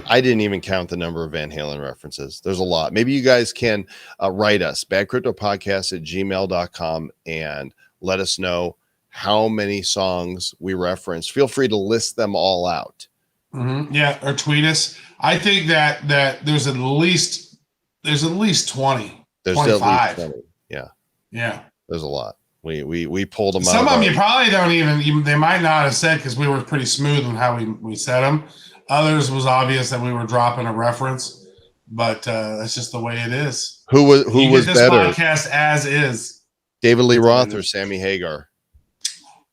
I didn't even count the number of Van Halen references. There's a lot. Maybe you guys can write us, badcryptopodcast@gmail.com, and let us know how many songs we reference. Feel free to list them all out. Mm-hmm. Yeah, or tweet us. I think that there's at least 20, there's 25. At least 20. Yeah. Yeah. There's a lot. We pulled them out. Some of them you probably don't even they might not have said because we were pretty smooth on how we said them. Others was obvious that we were dropping a reference, but that's just the way it is. Who was this better? Podcast as is. David Lee Roth or Sammy Hagar?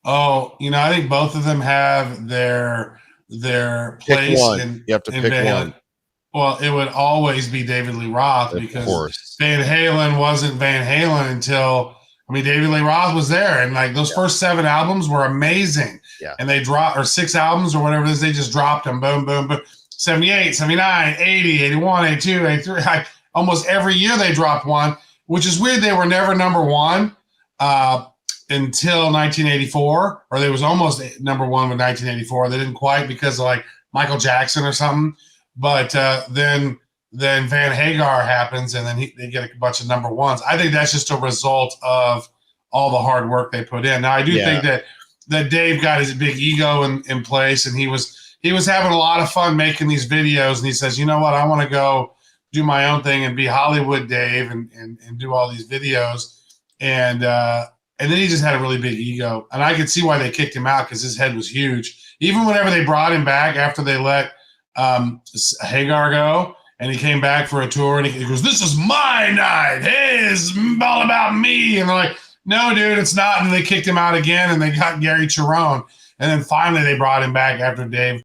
Oh, I think both of them have their place. You have to pick one. Well, it would always be David Lee Roth because Van Halen wasn't Van Halen until. David Lee Roth was there, and like those first 7 albums were amazing. Yeah. And they dropped, or 6 albums or whatever it is, they just dropped them. Boom, boom, boom. 78, 79, 80, 81, 82, 83. Almost every year they dropped one, which is weird. They were never number one until 1984, or they was almost number one with 1984. They didn't quite because of like Michael Jackson or something. But then Van Hagar happens, and then they get a bunch of number ones. I think that's just a result of all the hard work they put in. Now, I do think that Dave got his big ego in place, and he was having a lot of fun making these videos, and he says, you know what, I want to go do my own thing and be Hollywood Dave and do all these videos. And then he just had a really big ego, and I could see why they kicked him out because his head was huge. Even whenever they brought him back after they let Hagar go, and he came back for a tour, and he goes, this is my night. Hey, it's all about me. And they're like, no, dude, it's not. And they kicked him out again, and they got Gary Cherone. And then finally they brought him back after Dave